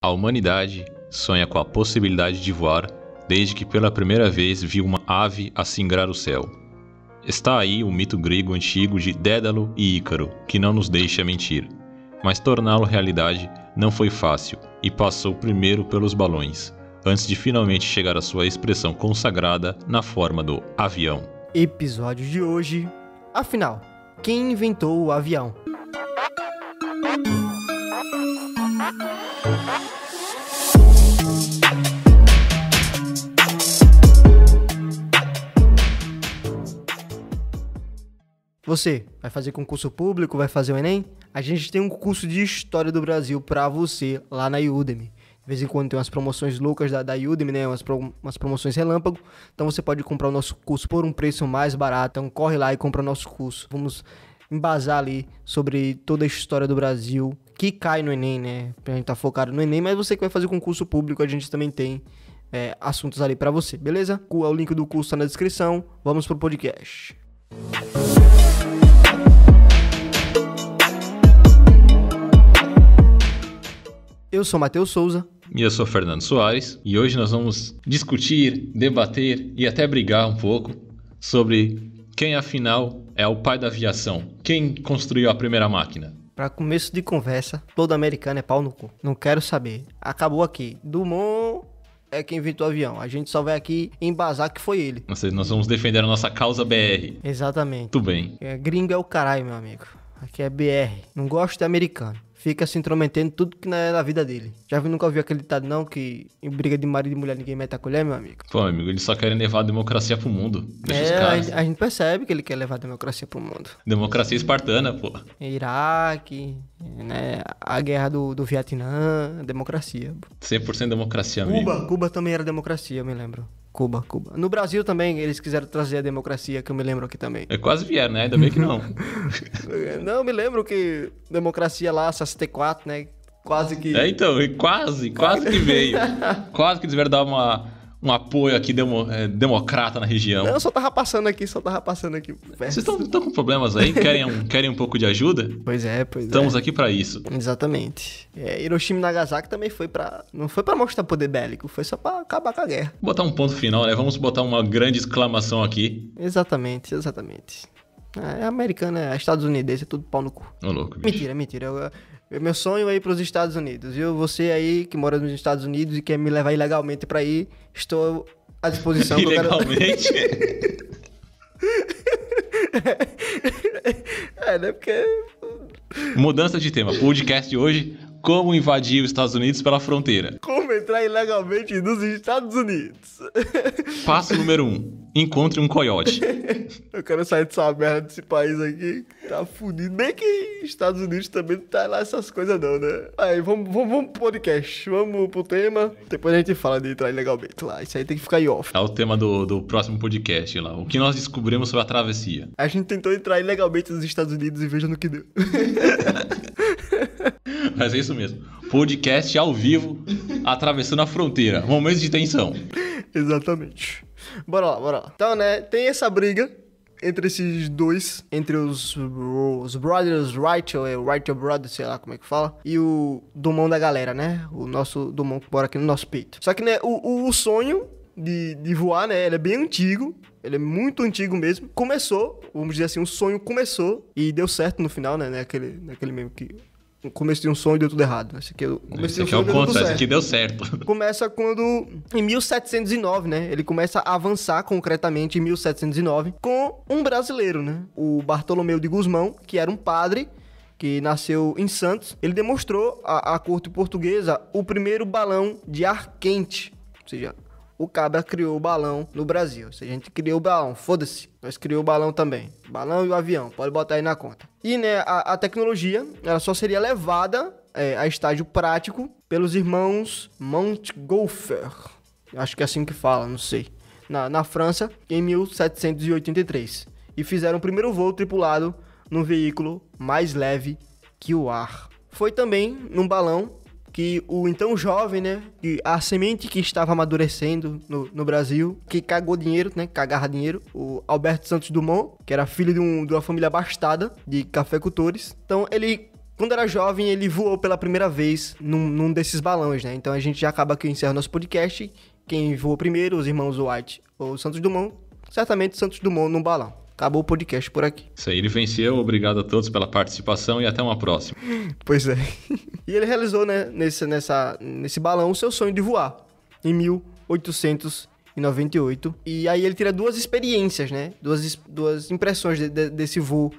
A humanidade sonha com a possibilidade de voar desde que pela primeira vez viu uma ave assingrar o céu. Está aí o mito grego antigo de Dédalo e Ícaro, que não nos deixa mentir. Mas torná-lo realidade não foi fácil e passou primeiro pelos balões, antes de finalmente chegar à sua expressão consagrada na forma do avião. Episódio de hoje. Afinal, quem inventou o avião? Você vai fazer concurso público, vai fazer o Enem? A gente tem um curso de História do Brasil pra você lá na Udemy. De vez em quando tem umas promoções loucas da Udemy, né? Umas promoções relâmpago. Então você pode comprar o nosso curso por um preço mais barato. Então corre lá e compra o nosso curso. Vamos embasar ali sobre toda a história do Brasil que cai no Enem, né? A gente tá focado no Enem, mas você que vai fazer concurso público, a gente também tem assuntos ali pra você, beleza? O link do curso tá na descrição. Vamos pro podcast. Eu sou Matheus Souza. E eu sou Fernando Soares, e hoje nós vamos discutir, debater e até brigar um pouco sobre quem afinal é o pai da aviação, quem construiu a primeira máquina. Pra começo de conversa, todo americano é pau no cu. Não quero saber. Acabou aqui. Dumont é quem inventou o avião. A gente só vai aqui embasar que foi ele. Nós vamos defender a nossa causa BR. Exatamente. Tudo bem. Gringo é o caralho, meu amigo. Aqui é BR. Não gosto de americano. Fica se intrometendo tudo que não é da vida dele. Nunca ouviu aquele ditado não, que em briga de marido e mulher ninguém mete a colher, meu amigo? Pô, amigo, eles só querem levar a democracia pro mundo. Deixa os caras. A gente percebe que ele quer levar a democracia pro mundo. Democracia espartana, pô. Iraque, né? A guerra do Vietnã, democracia. 100% democracia, amigo. Cuba também era democracia, eu me lembro. Cuba. No Brasil também eles quiseram trazer a democracia, que eu me lembro aqui também. Quase vieram, né? Ainda bem que não. Não, eu me lembro que democracia lá, 64, né? Quase que... Então, quase que veio. Quase que eles vieram dar um apoio aqui democrata na região. Não, só tava passando aqui. Vocês estão com problemas aí? Querem um pouco de ajuda? Pois é. Estamos aqui pra isso. Exatamente. Hiroshima e Nagasaki também não foi pra mostrar poder bélico, foi só pra acabar com a guerra. Botar um ponto final, né? Vamos botar uma grande exclamação aqui. Exatamente. É americano, é Estados Unidos, é tudo pau no cu. Ô, louco, bicho. Mentira. Meu sonho é ir pros Estados Unidos, viu? Você aí que mora nos Estados Unidos e quer me levar ilegalmente pra ir, estou à disposição. Ilegalmente? Né? Porque... Mudança de tema. Podcast de hoje: como invadir os Estados Unidos pela fronteira. Como entrar ilegalmente nos Estados Unidos. Passo número 1. Encontre um coiote. Eu quero sair dessa merda desse país aqui. Tá fudido. Bem que Estados Unidos também não tá lá essas coisas não, né? Aí, vamos pro podcast. Vamos pro tema. Depois a gente fala de entrar ilegalmente lá. Isso aí tem que ficar em off. É o tema do próximo podcast lá. O que nós descobrimos sobre a travessia. A gente tentou entrar ilegalmente nos Estados Unidos e veja no que deu. Mas é isso mesmo. Podcast ao vivo, atravessando a fronteira. Momento de tensão. Exatamente. Bora lá. Então, né, tem essa briga entre esses dois, entre os brothers Wright, ou Wright Brothers, sei lá como é que fala, e o Dumont da galera, né? O nosso Dumont que mora aqui no nosso peito. Só que, né, o sonho de voar, né, ele é bem antigo. Ele é muito antigo mesmo. Começou, vamos dizer assim, o sonho começou e deu certo no final, né? Naquele mesmo que... No começo de um sonho deu tudo errado. Esse aqui é o contrário, esse aqui deu certo. Começa quando, em 1709, né? Ele começa a avançar concretamente em 1709 com um brasileiro, né? O Bartolomeu de Gusmão, que era um padre que nasceu em Santos. Ele demonstrou à corte portuguesa o primeiro balão de ar quente. Ou seja, o cabra criou o balão no Brasil. Se a gente criou o balão, foda-se. Nós criamos o balão também. Balão e o avião, pode botar aí na conta. E, né, a tecnologia, ela só seria levada a estágio prático pelos irmãos Montgolfier. Acho que é assim que fala, não sei. Na França, em 1783. E fizeram o primeiro voo tripulado num veículo mais leve que o ar. Foi também num balão que o então jovem, né, a semente que estava amadurecendo no Brasil, que cagou dinheiro, né, cagava dinheiro, o Alberto Santos Dumont, que era filho de uma família abastada de cafeicultores. Então ele Quando era jovem, ele voou pela primeira vez num desses balões, né? Então a gente já acaba aqui, encerra nosso podcast. Quem voou primeiro, os irmãos Wright ou Santos Dumont, certamente Santos Dumont num balão. Acabou o podcast por aqui. Isso aí, ele venceu. Obrigado a todos pela participação e até uma próxima. Pois é. E ele realizou, né, nesse balão o seu sonho de voar, em 1898. E aí ele tira duas experiências, né? Duas impressões desse voo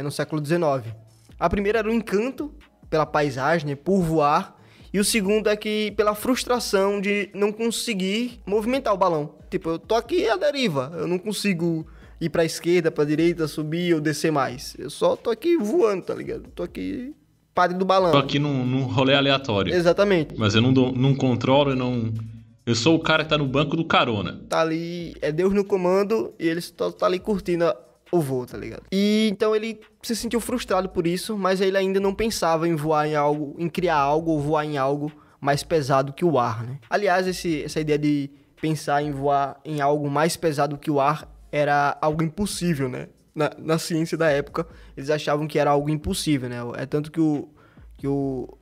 no século XIX. A primeira era o encanto pela paisagem, né, por voar. E o segundo é que pela frustração de não conseguir movimentar o balão. Tipo, eu tô aqui à deriva, eu não consigo ir pra esquerda, pra direita, subir ou descer mais. Eu só tô aqui voando, tá ligado? Tô aqui padre do balão. Tô aqui num rolê aleatório. Exatamente. Mas eu não controlo, eu sou o cara que tá no banco do carona. Tá ali, é Deus no comando e ele só tá ali curtindo o voo, tá ligado? E então ele se sentiu frustrado por isso, mas ele ainda não pensava em voar em algo, em criar algo ou voar em algo mais pesado que o ar, né? Aliás, essa ideia de pensar em voar em algo mais pesado que o ar era algo impossível, né? Na ciência da época, eles achavam que era algo impossível, né? É tanto que o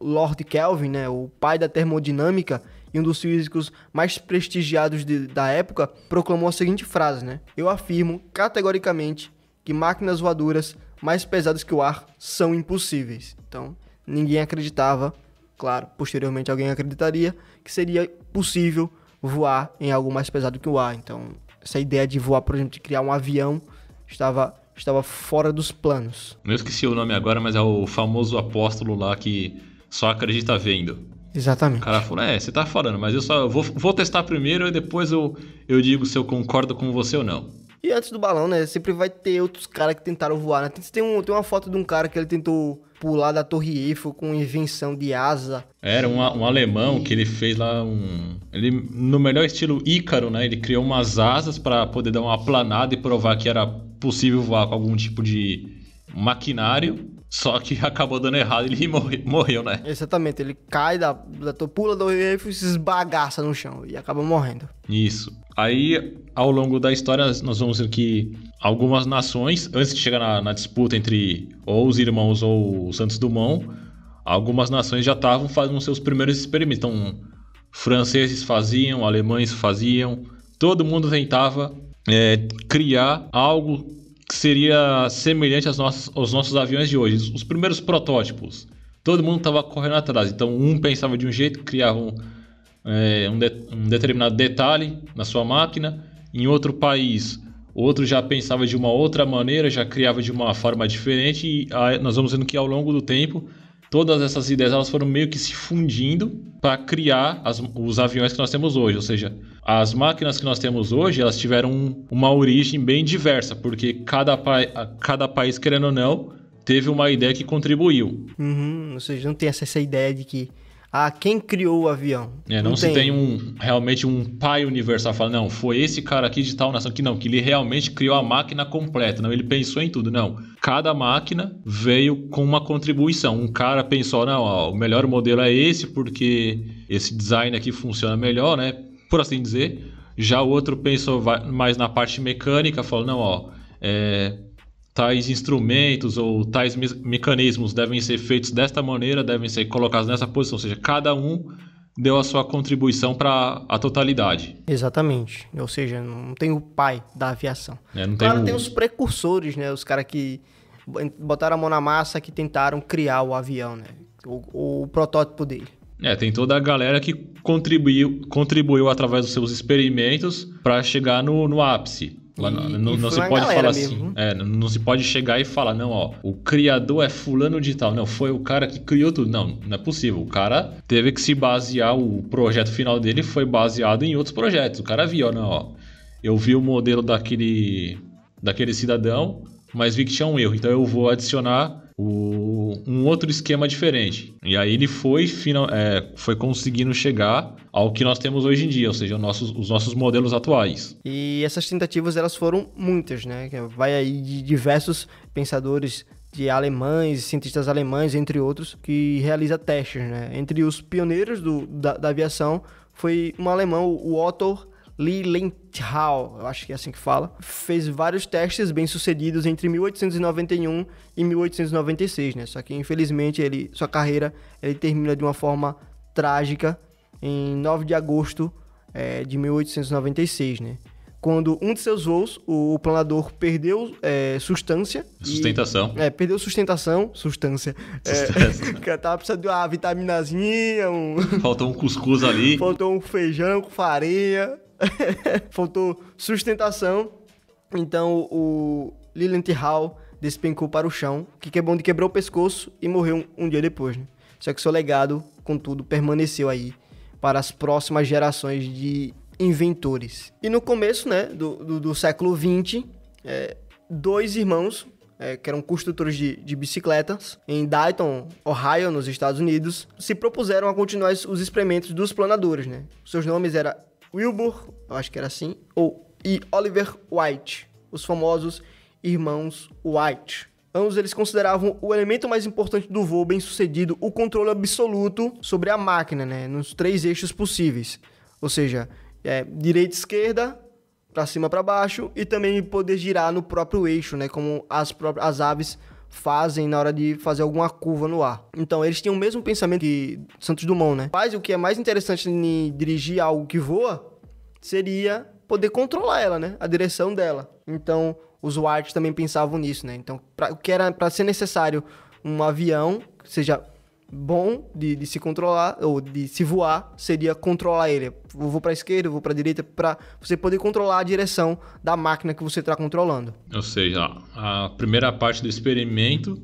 Lord Kelvin, né, o pai da termodinâmica e um dos físicos mais prestigiados da época, proclamou a seguinte frase, né? Eu afirmo categoricamente que máquinas voadoras mais pesadas que o ar são impossíveis. Então, ninguém acreditava, claro, posteriormente alguém acreditaria que seria possível voar em algo mais pesado que o ar. Então, essa ideia de voar, por exemplo, de criar um avião, estava fora dos planos. Eu esqueci o nome agora, mas é o famoso apóstolo lá que só acredita vendo. Exatamente. O cara falou, você tá falando, mas eu só vou testar primeiro e depois eu digo se eu concordo com você ou não. E antes do balão, né, sempre vai ter outros caras que tentaram voar, né? Tem uma foto de um cara que ele tentou pular da Torre Eiffel com invenção de asa. Era um alemão que ele fez lá ele, no melhor estilo Ícaro, né? Ele criou umas asas para poder dar uma aplanada e provar que era possível voar com algum tipo de maquinário. Só que acabou dando errado e ele morreu, né? Exatamente, ele cai pula da Torre Eiffel e se esbagaça no chão e acaba morrendo. Isso. Aí, ao longo da história, nós vamos ver que algumas nações, antes de chegar na disputa entre ou os irmãos ou o Santos Dumont, algumas nações já estavam fazendo seus primeiros experimentos. Então, franceses faziam, alemães faziam, todo mundo tentava criar algo que seria semelhante aos nossos aviões de hoje. Os primeiros protótipos, todo mundo estava correndo atrás. Então, um pensava de um jeito, criava um determinado detalhe na sua máquina. Em outro país, outro já pensava de uma outra maneira, já criava de uma forma diferente. E aí nós vamos vendo que ao longo do tempo, todas essas ideias elas foram meio que se fundindo para criar os aviões que nós temos hoje. Ou seja, as máquinas que nós temos hoje, elas tiveram uma origem bem diversa, porque cada país, querendo ou não, teve uma ideia que contribuiu. Ou seja, não tem essa ideia de que quem criou o avião? Não se tem realmente um pai universal, fala, não, foi esse cara aqui de tal nação, que ele realmente criou a máquina completa, não, ele pensou em tudo, não. Cada máquina veio com uma contribuição. Um cara pensou, não, o melhor modelo é esse, porque esse design aqui funciona melhor, né, por assim dizer. Já o outro pensou mais na parte mecânica, falou, não, tais instrumentos ou tais mecanismos devem ser feitos desta maneira, devem ser colocados nessa posição. Ou seja, cada um deu a sua contribuição para a totalidade. Exatamente. Ou seja, não tem o pai da aviação. Tem os precursores, né? Os caras que botaram a mão na massa, que tentaram criar o avião, né? O protótipo dele. Tem toda a galera que contribuiu através dos seus experimentos para chegar no ápice. Não se pode falar assim. Não se pode chegar e falar, não, o criador é fulano de tal. Não, foi o cara que criou tudo. Não é possível. O cara teve que se basear, o projeto final dele foi baseado em outros projetos. O cara viu, eu vi o modelo daquele cidadão, mas vi que tinha um erro. Então eu vou adicionar um outro esquema diferente. E aí ele foi conseguindo chegar ao que nós temos hoje em dia, ou seja, os nossos modelos atuais. E essas tentativas, elas foram muitas, né? Vai aí de diversos pensadores de alemães, cientistas alemães, entre outros, que realiza testes, né? Entre os pioneiros da aviação foi um alemão, o Otto Lilienthal, eu acho que é assim que fala, fez vários testes bem-sucedidos entre 1891 e 1896, né? Só que, infelizmente, sua carreira ele termina de uma forma trágica em 9 de agosto de 1896, né? Quando um de seus voos, o planador perdeu Sustentação. Perdeu sustentação. Que tava precisando de uma vitaminazinha, Faltou um cuscuz ali. Faltou um feijão com farinha. Faltou sustentação. Então, o Lilienthal despencou para o chão. O que é bom de quebrou o pescoço e morreu um dia depois, né? Só que seu legado, contudo, permaneceu aí para as próximas gerações de inventores. E no começo, né, do século XX, dois irmãos, que eram construtores de bicicletas, em Dayton, Ohio, nos Estados Unidos, se propuseram a continuar os experimentos dos planadores, né? Seus nomes eram Wilbur, eu acho que era assim, e Oliver White, os famosos irmãos White. Ambos eles consideravam o elemento mais importante do voo bem-sucedido o controle absoluto sobre a máquina, né, nos 3 eixos possíveis. Ou seja, direita e esquerda, para cima para baixo, e também poder girar no próprio eixo, né, como as aves fazem na hora de fazer alguma curva no ar. Então, eles tinham o mesmo pensamento que Santos Dumont, né? Mas o que é mais interessante em dirigir algo que voa seria poder controlar ela, né? A direção dela. Então, os White também pensavam nisso, né? Então, o que era para ser necessário um avião que seja bom de se controlar, ou de se voar, seria controlar ele. Eu vou para a esquerda, eu vou para a direita, para você poder controlar a direção da máquina que você está controlando. Ou seja, a primeira parte do experimento,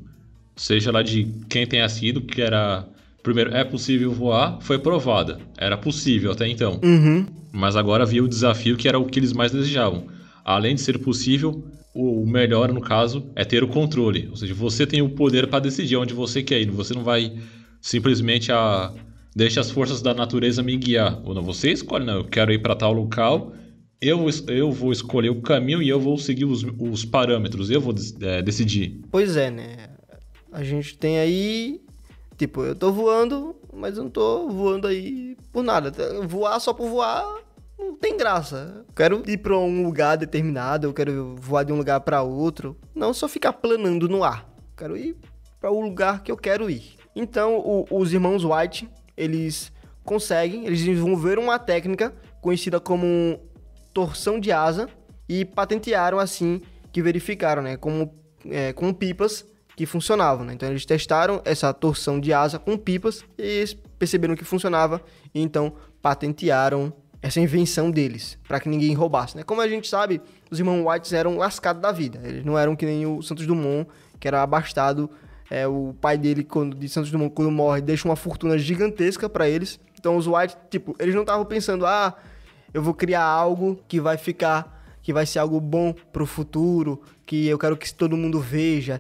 seja lá de quem tenha sido, que era... Primeiro, é possível voar, foi provada. Era possível até então. Uhum. Mas agora havia o desafio que era o que eles mais desejavam. Além de ser possível, o melhor, no caso, é ter o controle. Ou seja, você tem o poder para decidir onde você quer ir. Você não vai simplesmente deixa as forças da natureza me guiar. Ou não, você escolhe, não, eu quero ir para tal local, eu vou escolher o caminho e eu vou seguir os parâmetros, eu vou decidir. Pois é, né? A gente tem aí... Tipo, eu tô voando, mas eu não tô voando aí por nada. Voar só por voar não tem graça. Eu quero ir pra um lugar determinado, eu quero voar de um lugar pra outro. Não só ficar planando no ar. Eu quero ir para o lugar que eu quero ir. Então, os irmãos White, eles desenvolveram uma técnica conhecida como torção de asa e patentearam assim, que verificaram, né, com pipas que funcionavam, né? Então eles testaram essa torção de asa com pipas e eles perceberam que funcionava e então patentearam essa invenção deles, para que ninguém roubasse, né? Como a gente sabe, os irmãos White eram lascados da vida, eles não eram que nem o Santos Dumont, que era abastado. O pai dele, de Santos Dumont, quando morre, deixa uma fortuna gigantesca para eles. Então os White, tipo, eles não estavam pensando, eu vou criar algo que vai ser algo bom pro futuro, que eu quero que todo mundo veja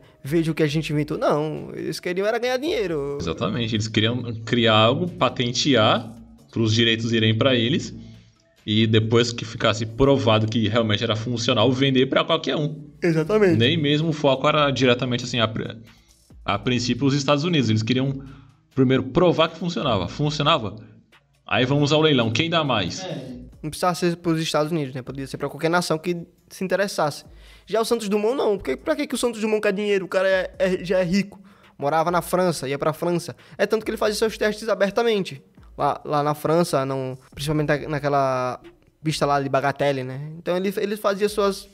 o que a gente inventou. Não, eles queriam era ganhar dinheiro. Exatamente, eles queriam criar algo, patentear, para os direitos irem para eles, e depois que ficasse provado que realmente era funcional, vender para qualquer um. Exatamente. Nem mesmo o foco era diretamente assim, a princípio os Estados Unidos. Eles queriam primeiro provar que funcionava. Funcionava? Aí vamos ao leilão. Quem dá mais? Não precisava ser para os Estados Unidos, né? Podia ser para qualquer nação que se interessasse. Já o Santos Dumont, não. Pra que o Santos Dumont quer dinheiro? O cara já é rico. Morava na França, ia para a França. É tanto que ele fazia seus testes abertamente. Lá na França, principalmente naquela pista lá de Bagatelle, né? Então ele fazia seus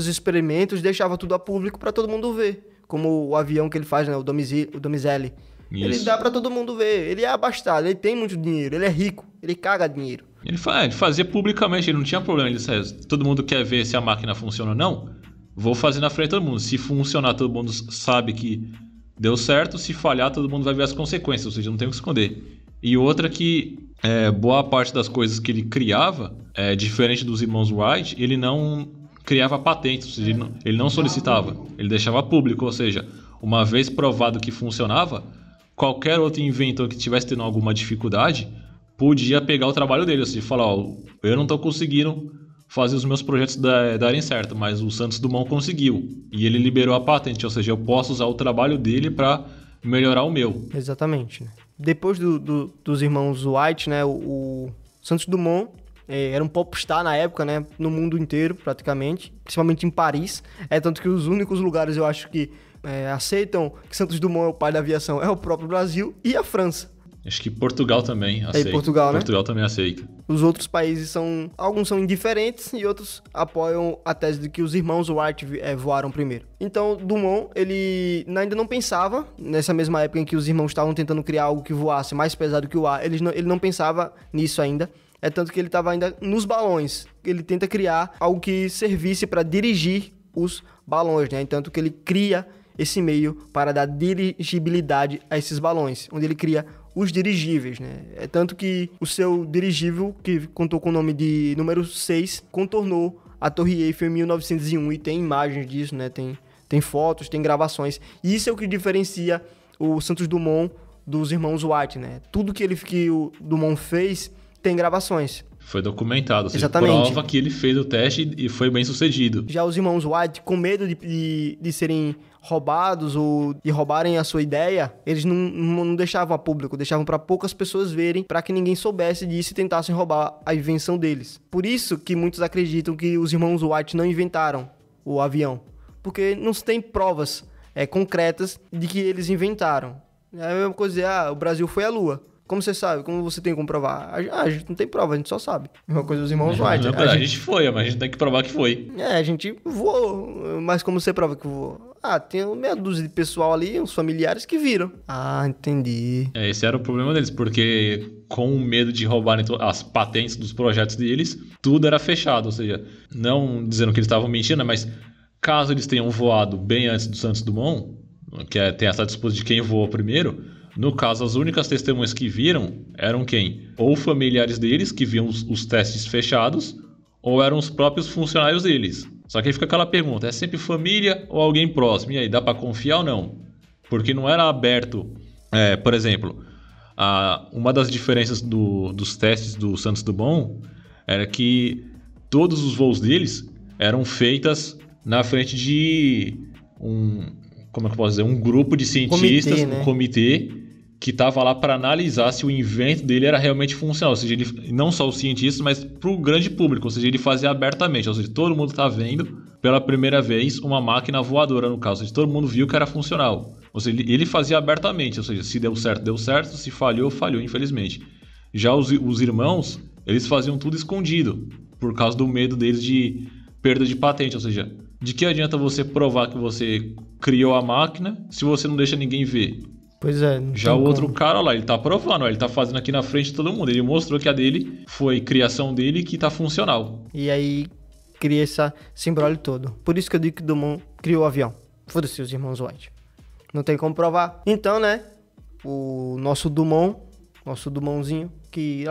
experimentos, deixava tudo a público para todo mundo ver. Como o avião que ele faz, né? O Domizile. Isso. Ele dá para todo mundo ver. Ele é abastado, ele tem muito dinheiro, ele é rico, ele caga dinheiro. Ele fazia publicamente, ele não tinha problema. Ele disse, todo mundo quer ver se a máquina funciona ou não, vou fazer na frente de todo mundo. Se funcionar, todo mundo sabe que deu certo. Se falhar, todo mundo vai ver as consequências, ou seja, não tem o que esconder. E outra que boa parte das coisas que ele criava, diferente dos irmãos Wright, ele não criava patentes, ou seja, ele não solicitava, ele deixava público, ou seja, uma vez provado que funcionava, qualquer outro inventor que estivesse tendo alguma dificuldade podia pegar o trabalho dele, ou seja, falar, eu não estou conseguindo fazer os meus projetos darem certo, mas o Santos Dumont conseguiu, e ele liberou a patente, ou seja, eu posso usar o trabalho dele para melhorar o meu. Exatamente, né? Depois dos irmãos White, né, o Santos Dumont era um popstar na época, né? No mundo inteiro, praticamente. Principalmente em Paris. Tanto que os únicos lugares, eu acho que aceitam que Santos Dumont é o pai da aviação é o próprio Brasil e a França. Acho que Portugal também aceita. Portugal, né? Portugal também aceita. Os outros países alguns são indiferentes e outros apoiam a tese de que os irmãos Wright voaram primeiro. Então, Dumont, ele ainda não pensava, nessa mesma época em que os irmãos estavam tentando criar algo que voasse mais pesado que o ar, ele não pensava nisso ainda. Tanto que ele estava ainda nos balões. Ele tenta criar algo que servisse para dirigir os balões, né? Tanto que ele cria esse meio para dar dirigibilidade a esses balões, onde ele cria os dirigíveis, né? Tanto que o seu dirigível, que contou com o nome de número 6, contornou a Torre Eiffel em 1901 e tem imagens disso, né? Tem fotos, tem gravações. E isso é o que diferencia o Santos Dumont dos irmãos Wright, né? Tudo que o Dumont fez tem gravações. Foi documentado, ou seja, Exatamente. Prova que ele fez o teste e foi bem sucedido. Já os irmãos Wright, com medo de serem roubados ou de roubarem a sua ideia, eles não deixavam a público, deixavam para poucas pessoas verem, para que ninguém soubesse disso e tentassem roubar a invenção deles. Por isso que muitos acreditam que os irmãos Wright não inventaram o avião, porque não se tem provas concretas de que eles inventaram. É a mesma coisa dizer, o Brasil foi à Lua. Como você sabe? Como você tem como provar? A gente não tem prova, a gente só sabe. Mesma coisa dos irmãos Wright. A gente foi, mas a gente tem que provar que foi. A gente voou. Mas como você prova que voou? Tem meia dúzia de pessoal ali, uns familiares que viram. Entendi. Esse era o problema deles, porque com o medo de roubarem as patentes dos projetos deles, tudo era fechado. Ou seja, não dizendo que eles estavam mentindo, mas caso eles tenham voado bem antes do Santos Dumont, que tem essa disputa de quem voou primeiro, no caso, as únicas testemunhas que viram eram quem? Ou familiares deles, que viam os testes fechados, ou eram os próprios funcionários deles. Só que aí fica aquela pergunta, é sempre família ou alguém próximo? E aí, dá para confiar ou não? Porque não era aberto... por exemplo, uma das diferenças dos testes do Santos Dumont era que todos os voos deles eram feitos na frente de como é que eu posso dizer? Um grupo de cientistas, comitê, né? Um comitê que estava lá para analisar se o invento dele era realmente funcional. Ou seja, ele, não só os cientistas, mas para o grande público. Ou seja, ele fazia abertamente. Ou seja, todo mundo está vendo pela primeira vez uma máquina voadora, no caso. Ou seja, todo mundo viu que era funcional. Ou seja, ele fazia abertamente. Ou seja, se deu certo, deu certo. Se falhou, falhou, infelizmente. Já os irmãos, eles faziam tudo escondido, por causa do medo deles de perda de patente. Ou seja, de que adianta você provar que você criou a máquina se você não deixa ninguém ver? Pois é. Já o outro cara lá, ele tá provando, ele tá fazendo aqui na frente de todo mundo. Ele mostrou que a dele foi criação dele e que tá funcional. E aí cria esse imbróglio todo. Por isso que eu digo que Dumont criou o avião. Foda-se os irmãos Wright. Não tem como provar. Então, né, o nosso Dumontzinho, que,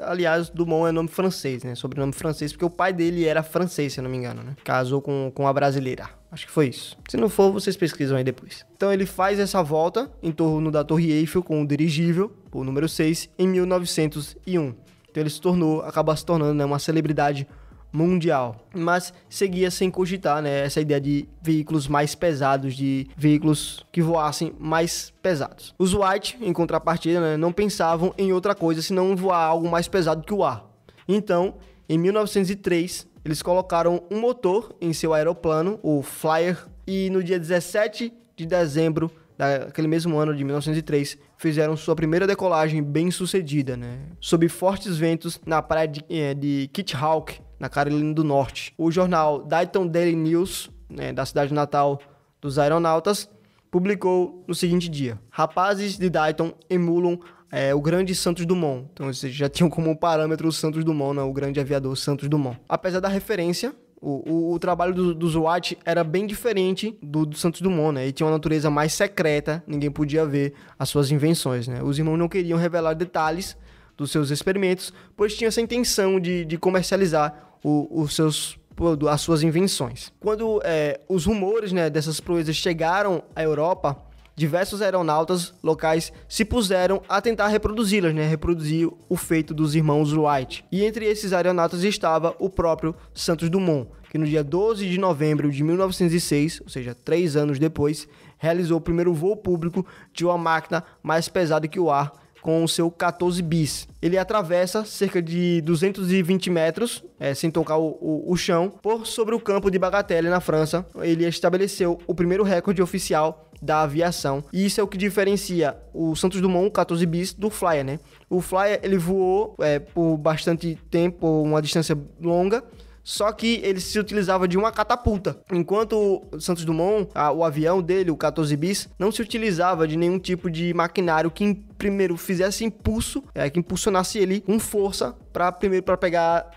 aliás, Dumont é nome francês, né? Sobrenome francês, porque o pai dele era francês, se eu não me engano, né? Casou com a brasileira. Acho que foi isso. Se não for, vocês pesquisam aí depois. Então ele faz essa volta em torno da Torre Eiffel com o dirigível, o número 6, em 1901. Então ele acaba se tornando, né, uma celebridade mundial. Mas seguia sem cogitar, né, essa ideia de veículos mais pesados, de veículos que voassem mais pesados. Os Wright, em contrapartida, né, não pensavam em outra coisa senão voar algo mais pesado que o ar. Então, em 1903, eles colocaram um motor em seu aeroplano, o Flyer, e no dia 17 de dezembro daquele mesmo ano de 1903, fizeram sua primeira decolagem bem sucedida, né? Sob fortes ventos na praia de Kittyhawk, na Carolina do Norte. O jornal Dayton Daily News, né, da cidade natal dos aeronautas, publicou no seguinte dia: rapazes de Dayton emulam o grande Santos Dumont. Então, eles já tinham como parâmetro o Santos Dumont, né? O grande aviador Santos Dumont. Apesar da referência, o trabalho dos Wright era bem diferente do Santos Dumont, né? Ele tinha uma natureza mais secreta, ninguém podia ver as suas invenções, né? Os irmãos não queriam revelar detalhes dos seus experimentos, pois tinha essa intenção de comercializar as suas invenções. Quando os rumores, né, dessas proezas chegaram à Europa, diversos aeronautas locais se puseram a tentar reproduzi-las, né? Reproduzir o feito dos irmãos Wright. E entre esses aeronautas estava o próprio Santos Dumont, que no dia 12 de novembro de 1906, ou seja, 3 anos depois, realizou o primeiro voo público de uma máquina mais pesada que o ar, com o seu 14 bis. Ele atravessa cerca de 220 metros, sem tocar o chão, por sobre o campo de Bagatelle, na França. Ele estabeleceu o primeiro recorde oficial da aviação. E isso é o que diferencia o Santos Dumont, o 14 bis, do Flyer, né? O Flyer, ele voou por bastante tempo, uma distância longa, só que ele se utilizava de uma catapulta. Enquanto o Santos Dumont, o avião dele, o 14 bis, não se utilizava de nenhum tipo de maquinário que primeiro fizesse impulso, que impulsionasse ele com força para pegar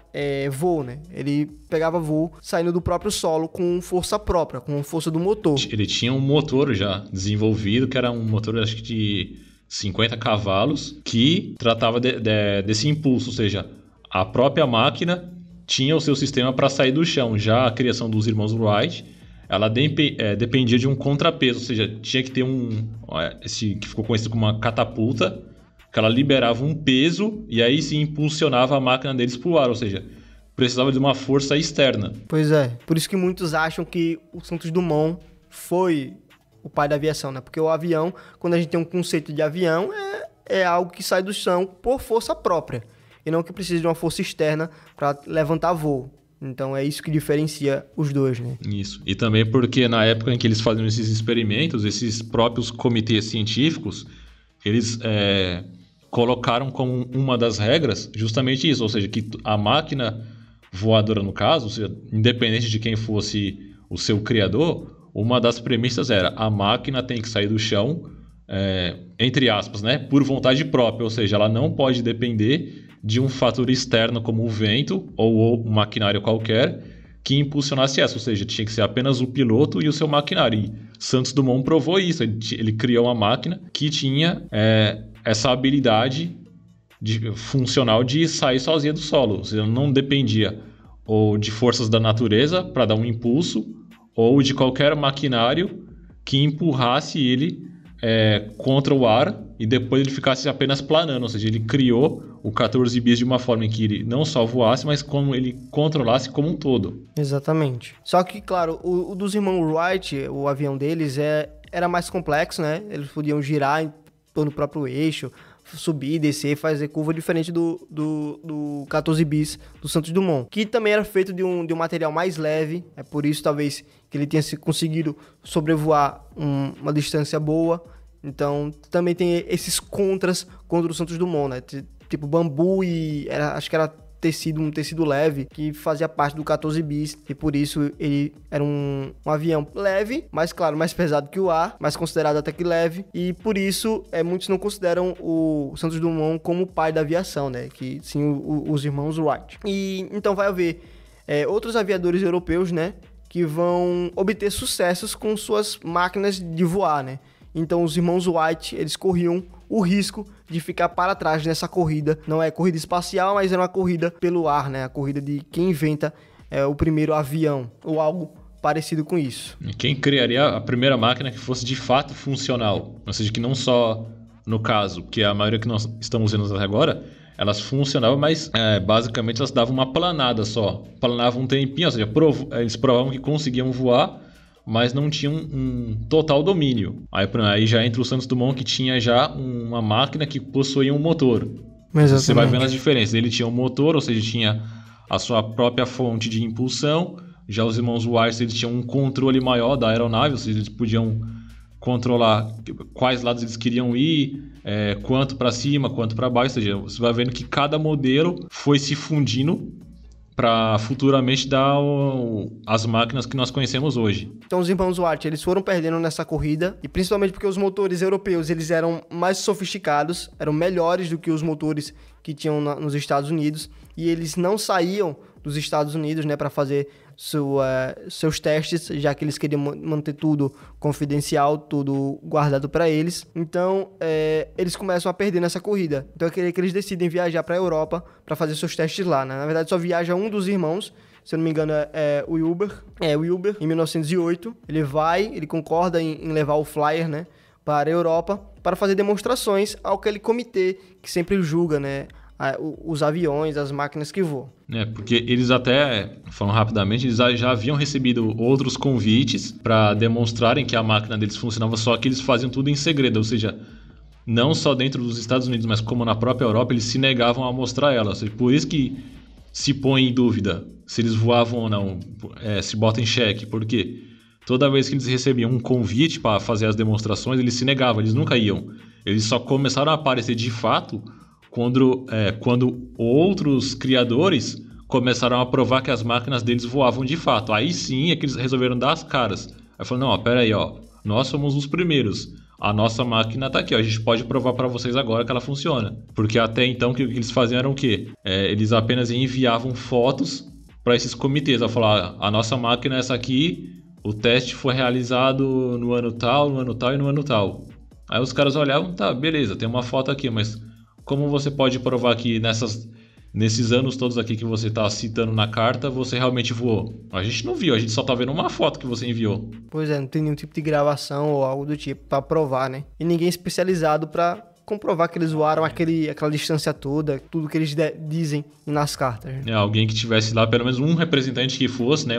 voo, né? Ele pegava voo saindo do próprio solo com força própria, com força do motor. Ele tinha um motor já desenvolvido, que era um motor, acho que de 50 cavalos, que tratava desse impulso, ou seja, a própria máquina tinha o seu sistema para sair do chão. Já a criação dos irmãos Wright, ela dependia de um contrapeso, ou seja, tinha que ter esse que ficou conhecido como uma catapulta, que ela liberava um peso e aí se impulsionava a máquina deles para o ar, ou seja, precisava de uma força externa. Pois é, por isso que muitos acham que o Santos Dumont foi o pai da aviação, né? Porque o avião, quando a gente tem um conceito de avião, é algo que sai do chão por força própria, e não que precisa de uma força externa para levantar voo. Então é isso que diferencia os dois, né? Isso. E também porque na época em que eles faziam esses experimentos, esses próprios comitês científicos, eles colocaram como uma das regras justamente isso, ou seja, que a máquina voadora, no caso, ou seja, independente de quem fosse o seu criador, uma das premissas era: a máquina tem que sair do chão, entre aspas, né, por vontade própria, ou seja, ela não pode depender de um fator externo como o vento ou um maquinário qualquer que impulsionasse essa, ou seja, tinha que ser apenas o piloto e o seu maquinário. E Santos Dumont provou isso, ele criou uma máquina que tinha essa habilidade funcional de sair sozinha do solo, ou seja, não dependia ou de forças da natureza para dar um impulso ou de qualquer maquinário que empurrasse ele contra o ar e depois ele ficasse apenas planando, ou seja, ele criou o 14 bis de uma forma em que ele não só voasse, mas como ele controlasse como um todo. Exatamente. Só que, claro, o dos irmãos Wright, o avião deles era mais complexo, né? Eles podiam girar no próprio eixo, subir, descer, fazer curva, diferente do 14 bis do Santos Dumont, que também era feito de um material mais leve. É por isso talvez que ele tenha conseguido sobrevoar uma distância boa. Então também tem esses contras contra o Santos Dumont, né? Tipo bambu e acho que era um tecido leve que fazia parte do 14 bis, e por isso ele era um avião leve, mas claro, mais pesado que o ar, mas considerado até que leve, e por isso muitos não consideram o Santos Dumont como o pai da aviação, né? Que sim, os irmãos Wright. E então vai haver outros aviadores europeus, né, que vão obter sucessos com suas máquinas de voar, né? Então os irmãos Wright, eles corriam o risco de ficar para trás nessa corrida. Não é corrida espacial, mas é uma corrida pelo ar, né? A corrida de quem inventa o primeiro avião, ou algo parecido com isso. Quem criaria a primeira máquina que fosse de fato funcional, ou seja, que não só, no caso, que a maioria que nós estamos vendo até agora, elas funcionavam, mas basicamente elas davam uma planada só. Planavam um tempinho, ou seja, eles provavam que conseguiam voar, mas não tinham um total domínio. Aí já entra o Santos Dumont, que tinha já uma máquina que possuía um motor. Exatamente. Você vai vendo as diferenças. Ele tinha um motor, ou seja, tinha a sua própria fonte de impulsão. Já os irmãos Wright, eles tinham um controle maior da aeronave, ou seja, eles podiam controlar quais lados eles queriam ir, quanto para cima, quanto para baixo. Ou seja, você vai vendo que cada modelo foi se fundindo para futuramente dar as máquinas que nós conhecemos hoje. Então os irmãos Wright, eles foram perdendo nessa corrida, e principalmente porque os motores europeus, eles eram mais sofisticados, eram melhores do que os motores que tinham nos Estados Unidos, e eles não saíam dos Estados Unidos, né, para fazer seus testes, já que eles queriam manter tudo confidencial, tudo guardado para eles. Então eles começam a perder nessa corrida. Então é que eles decidem viajar para a Europa para fazer seus testes lá, né? Na verdade só viaja um dos irmãos, se eu não me engano o Wilbur. O Wilbur, em 1908, ele concorda em levar o Flyer, né, para a Europa para fazer demonstrações àquele comitê que sempre julga, né, os aviões, as máquinas que voam. Porque eles até, falando rapidamente, eles já haviam recebido outros convites para demonstrarem que a máquina deles funcionava, só que eles faziam tudo em segredo, ou seja, não só dentro dos Estados Unidos, mas como na própria Europa, eles se negavam a mostrar elas. Por isso que se põe em dúvida se eles voavam ou não, se bota em xeque. Por quê? Toda vez que eles recebiam um convite para fazer as demonstrações, eles se negavam, eles nunca iam. Eles só começaram a aparecer de fato quando outros criadores começaram a provar que as máquinas deles voavam de fato. Aí sim é que eles resolveram dar as caras. Aí falaram, não, pera aí, nós somos os primeiros. A nossa máquina tá aqui, a gente pode provar para vocês agora que ela funciona. Porque até então o que eles faziam era o quê? Eles apenas enviavam fotos para esses comitês. A falar, a nossa máquina é essa aqui, o teste foi realizado no ano tal, no ano tal e no ano tal. Aí os caras olhavam, tá, beleza, tem uma foto aqui, mas como você pode provar que nesses anos todos aqui que você está citando na carta, você realmente voou? A gente não viu, a gente só tá vendo uma foto que você enviou. Pois é, não tem nenhum tipo de gravação ou algo do tipo para provar, né? E ninguém especializado para comprovar que eles voaram aquela distância toda, tudo que eles dizem nas cartas. Alguém que tivesse lá, pelo menos um representante que fosse, né?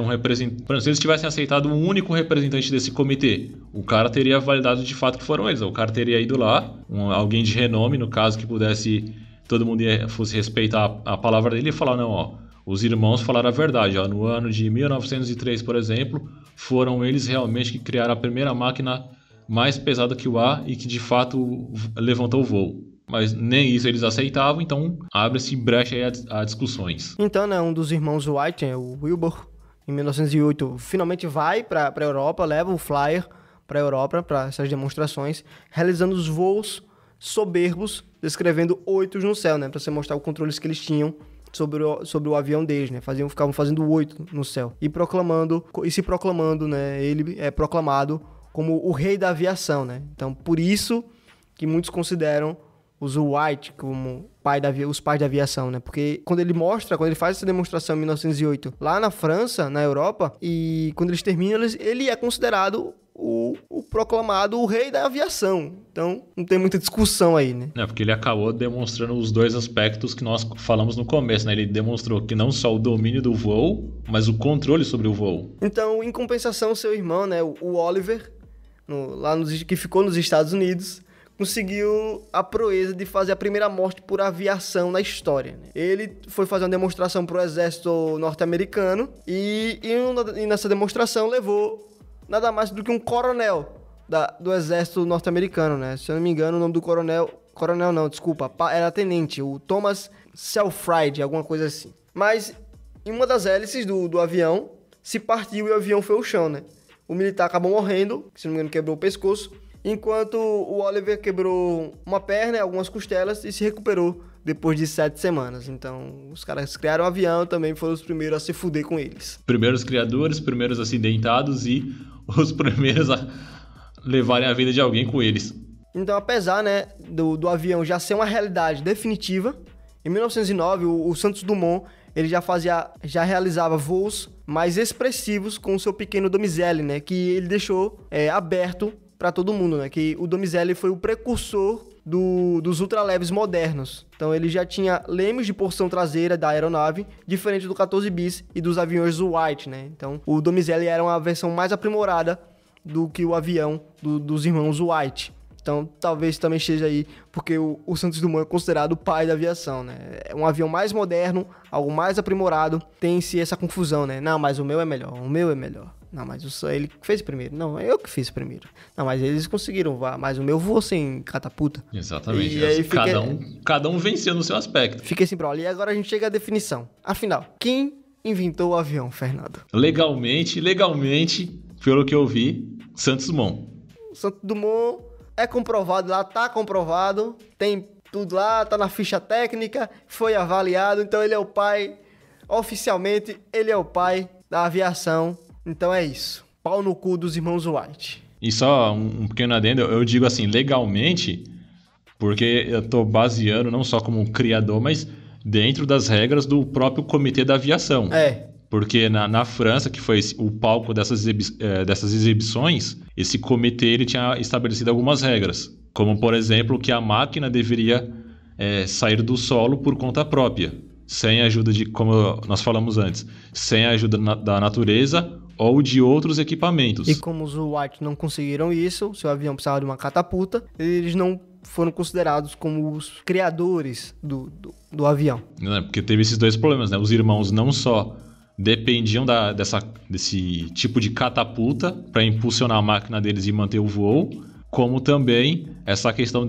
Se eles tivessem aceitado um único representante desse comitê, o cara teria validado de fato que foram eles. O cara teria ido lá, alguém de renome, no caso, que pudesse, todo mundo fosse respeitar a palavra dele e falar, não, os irmãos falaram a verdade. No ano de 1903, por exemplo, foram eles realmente que criaram a primeira máquina mais pesada que o A e que de fato levantou o voo. Mas nem isso eles aceitavam, então abre-se brecha aí a discussões. Então, né, um dos irmãos Wright, o Wilbur, em 1908, finalmente vai para a Europa, leva o Flyer para a Europa, para essas demonstrações, realizando os voos soberbos, descrevendo 8 no céu, né, para você mostrar os controles que eles tinham sobre o avião deles, né? Ficavam fazendo 8 no céu. E se proclamando, né? Ele é proclamado como o rei da aviação, né? Então, por isso que muitos consideram os Wright como os pais da aviação, né? Porque quando ele faz essa demonstração em 1908 lá na França, na Europa, e quando eles terminam, ele é considerado o proclamado o rei da aviação. Então, não tem muita discussão aí, né? Porque ele acabou demonstrando os dois aspectos que nós falamos no começo, né? Ele demonstrou que não só o domínio do voo, mas o controle sobre o voo. Então, em compensação, seu irmão, né? O Oliver, que ficou nos Estados Unidos, conseguiu a proeza de fazer a primeira morte por aviação na história, né? Ele foi fazer uma demonstração para o exército norte-americano e nessa demonstração levou nada mais do que um coronel do exército norte-americano, né? Se eu não me engano, o nome do era tenente, o Thomas Selfridge, alguma coisa assim. Mas em uma das hélices do avião se partiu e o avião foi ao chão, né? O militar acabou morrendo, se não me engano quebrou o pescoço, enquanto o Oliver quebrou uma perna, algumas costelas e se recuperou depois de 7 semanas. Então, os caras criaram o avião e também foram os primeiros a se fuder com eles. Primeiros criadores, primeiros acidentados e os primeiros a levarem a vida de alguém com eles. Então, apesar, né, do avião já ser uma realidade definitiva, em 1909, o Santos Dumont ele já realizava voos mais expressivos com o seu pequeno Domizile, né, que ele deixou aberto para todo mundo, né, que o Domizile foi o precursor dos ultraleves modernos. Então ele já tinha lemes de porção traseira da aeronave, diferente do 14 bis e dos aviões Wright, né. Então o Domizile era uma versão mais aprimorada do que o avião dos irmãos Wright. Então, talvez também esteja aí, porque o Santos Dumont é considerado o pai da aviação, né? É um avião mais moderno, algo mais aprimorado, tem-se essa confusão, né? Não, mas o meu é melhor, Não, mas ele fez primeiro. Não, é eu que fiz primeiro. Não, mas eles conseguiram voar, mas o meu voou sem catapulta. Exatamente. E aí cada um venceu no seu aspecto. Fica assim pra olhar. E agora a gente chega à definição. Afinal, quem inventou o avião, Fernando? Legalmente, pelo que eu vi, Santos Dumont. Santos Dumont é comprovado lá, tá comprovado, tem tudo lá, tá na ficha técnica, foi avaliado, então ele é o pai, oficialmente, ele é o pai da aviação, então é isso. Pau no cu dos irmãos Wright. E só um pequeno adendo, eu digo assim, legalmente, porque eu tô baseando não só como criador, mas dentro das regras do próprio Comitê da Aviação. Porque na França, que foi o palco dessas exibições, esse comitê ele tinha estabelecido algumas regras. Como, por exemplo, que a máquina deveria sair do solo por conta própria, sem a ajuda como nós falamos antes, sem a ajuda da natureza ou de outros equipamentos. E como os Wright não conseguiram isso, seu avião precisava de uma catapulta, eles não foram considerados como os criadores do avião. Porque teve esses dois problemas, né? Os irmãos não só dependiam desse tipo de catapulta para impulsionar a máquina deles e manter o voo, como também essa questão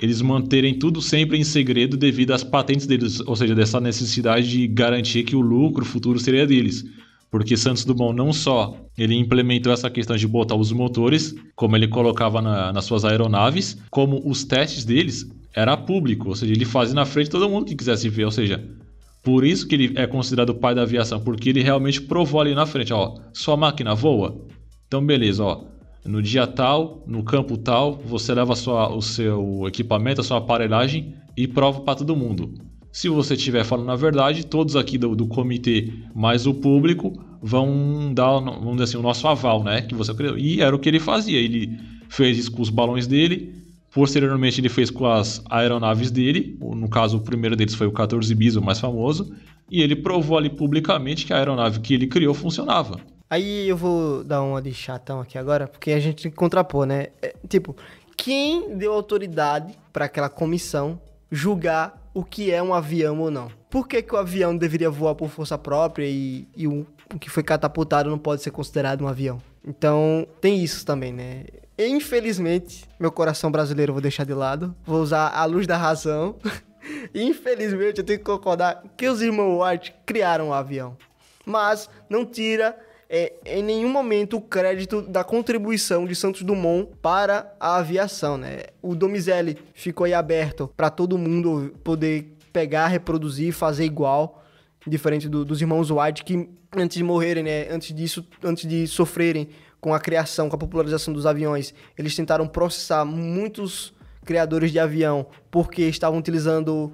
eles manterem tudo sempre em segredo devido às patentes deles, ou seja, dessa necessidade de garantir que o lucro futuro seria deles. Porque Santos Dumont não só ele implementou essa questão de botar os motores, como ele colocava nas suas aeronaves, como os testes deles era público, ou seja, ele fazia na frente de todo mundo que quisesse ver, ou seja, por isso que ele é considerado o pai da aviação, porque ele realmente provou ali na frente, ó, sua máquina voa? Então beleza, ó, no dia tal, no campo tal, você leva o seu equipamento, a sua aparelhagem e prova para todo mundo. Se você estiver falando a verdade, todos aqui do comitê, mais o público, vão dar, vamos dizer assim, o nosso aval, né? Que você acredita. E era o que ele fazia. Ele fez isso com os balões dele. Posteriormente, ele fez com as aeronaves dele. No caso, o primeiro deles foi o 14 bis, o mais famoso. E ele provou ali publicamente que a aeronave que ele criou funcionava. Aí eu vou dar uma de chatão aqui agora, porque a gente tem que contrapor, né? Tipo, quem deu autoridade para aquela comissão julgar o que é um avião ou não? Por que o avião deveria voar por força própria e o que foi catapultado não pode ser considerado um avião? Então, tem isso também, né? Infelizmente, meu coração brasileiro eu vou deixar de lado. Vou usar a luz da razão. Infelizmente, eu tenho que concordar que os irmãos Wright criaram o avião. Mas não tira em nenhum momento o crédito da contribuição de Santos Dumont para a aviação, né? O Domizeli ficou aí aberto para todo mundo poder pegar, reproduzir, fazer igual, diferente dos irmãos Wright, que antes de morrerem, né? Antes de sofrerem com a criação, com a popularização dos aviões, eles tentaram processar muitos criadores de avião porque estavam utilizando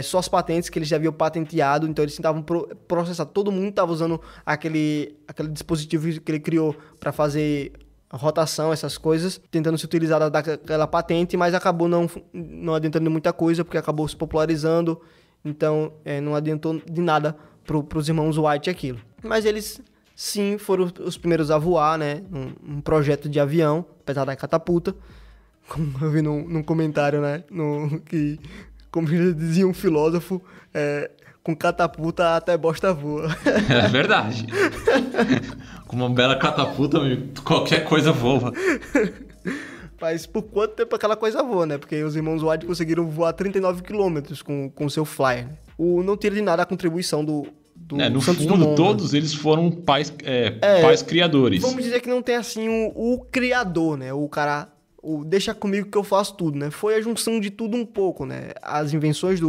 só as patentes que eles já haviam patenteado, então eles tentavam processar. Todo mundo estava usando aquele dispositivo que ele criou para fazer rotação, essas coisas, tentando se utilizar daquela patente, mas acabou não adiantando muita coisa, porque acabou se popularizando, então não adiantou de nada para os irmãos Wright aquilo. Mas eles, sim, foram os primeiros a voar, né, um projeto de avião, apesar da catapulta, como eu vi num comentário, né, que... Como dizia um filósofo, com catapulta até bosta voa. É verdade. Com uma bela catapulta, qualquer coisa voa. Mas por quanto tempo aquela coisa voa, né? Porque os irmãos Wright conseguiram voar 39 km com o seu Flyer. Não tira de nada a contribuição do no Santos fundo, Dumont, todos eles foram pais criadores. Vamos dizer que não tem, assim, o criador, né? O cara... deixa comigo que eu faço tudo, né? Foi a junção de tudo um pouco, né? As invenções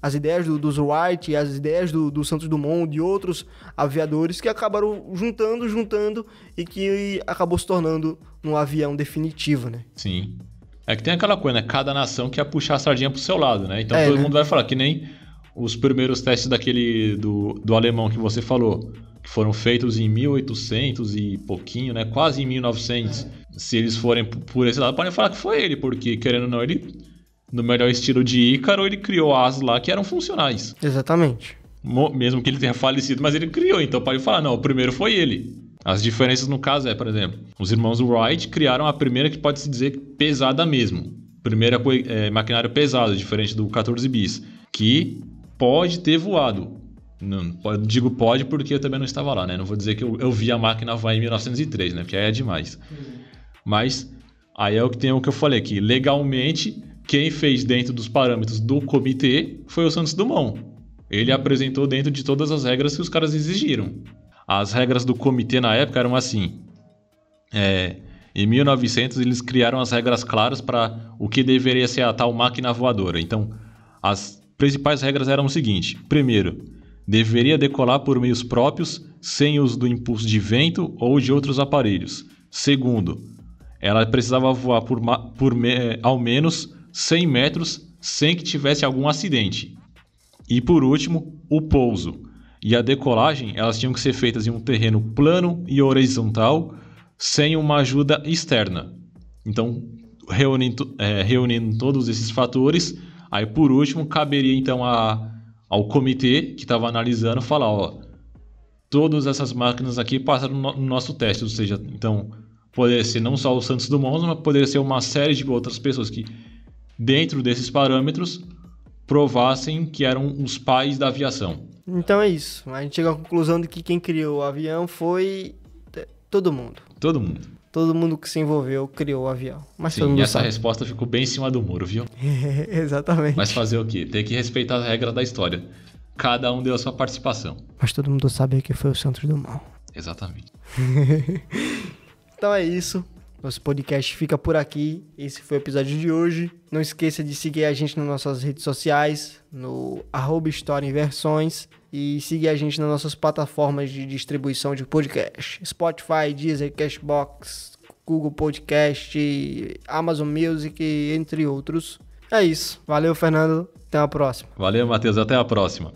as ideias dos Wright, as ideias do Santos Dumont, de outros aviadores que acabaram juntando e que acabou se tornando um avião definitivo, né? Sim. É que tem aquela coisa, né? Cada nação quer puxar a sardinha pro seu lado, né? Então todo mundo vai falar, que nem os primeiros testes do alemão que você falou, que foram feitos em 1800 e pouquinho, né? Quase em 1900. Se eles forem por esse lado, podem falar que foi ele, porque, querendo ou não, ele, no melhor estilo de Ícaro, ele criou asas lá que eram funcionais. Exatamente. Mesmo que ele tenha falecido, mas ele criou, então pode falar, não, o primeiro foi ele. As diferenças no caso por exemplo, os irmãos Wright criaram a primeira que pode se dizer pesada mesmo. Primeira maquinário pesado, diferente do 14 bis, que pode ter voado. Não, digo pode porque eu também não estava lá, né? Não vou dizer que eu vi a máquina voar em 1903, né? Porque aí é demais. Mas aí é o que eu falei aqui. Legalmente, quem fez dentro dos parâmetros do comitê foi o Santos Dumont. Ele apresentou dentro de todas as regras que os caras exigiram. As regras do comitê na época eram assim. Em 1900 eles criaram as regras claras para o que deveria ser a tal máquina voadora. Então, as principais regras eram o seguinte. Primeiro, deveria decolar por meios próprios, sem uso do impulso de vento ou de outros aparelhos. Segundo, ela precisava voar ao menos 100 metros sem que tivesse algum acidente. E por último, o pouso e a decolagem elas tinham que ser feitas em um terreno plano e horizontal, sem uma ajuda externa. Então, reunindo todos esses fatores, aí por último caberia então ao comitê que estava analisando falar, todas essas máquinas aqui passaram no nosso teste, ou seja, então poderia ser não só o Santos Dumont, mas poderia ser uma série de outras pessoas que dentro desses parâmetros, provassem que eram os pais da aviação. Então é isso. A gente chega à conclusão de que quem criou o avião foi todo mundo. Todo mundo. Todo mundo que se envolveu criou o avião. Mas todo Sim, mundo e essa sabe. resposta ficou bem em cima do muro, viu? Exatamente. Mas fazer o quê? Tem que respeitar as regras da história. Cada um deu a sua participação. Mas todo mundo sabe que foi o Santos Dumont. Exatamente. Então é isso. Nosso podcast fica por aqui. Esse foi o episódio de hoje. Não esqueça de seguir a gente nas nossas redes sociais, no @historiaemversões, e seguir a gente nas nossas plataformas de distribuição de podcast. Spotify, Deezer, Cashbox, Google Podcast, Amazon Music, entre outros. É isso. Valeu, Fernando. Até a próxima. Valeu, Matheus. Até a próxima.